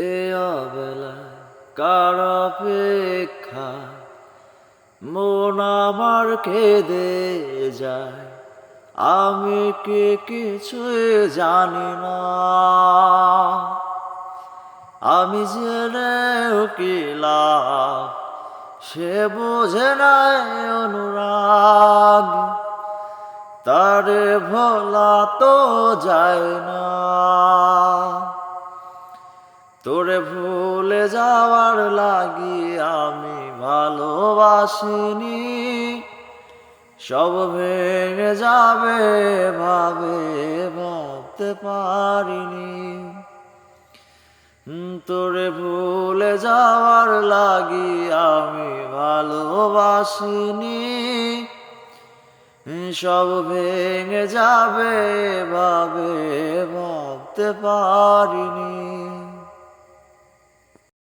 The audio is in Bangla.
এ অবেলায় কার অপেক্ষায় মন আমার কেঁদে যায়, আমি কি কিছুই জানি না। আমি জেনেও কি লাভ, সে বোঝে নাই অনুরাগ, তারে ভোলা তো যায় না। তোরে ভুলে যাওয়ার লাগি আমি ভালোবাসিনি, সব ভেঙে যাবে ভাবতে পারিনি। তোরে ভুলে যাওয়ার লাগি আমি ভালোবাসিনি, সব ভেঙে যাবে ভাবতে পারিনি।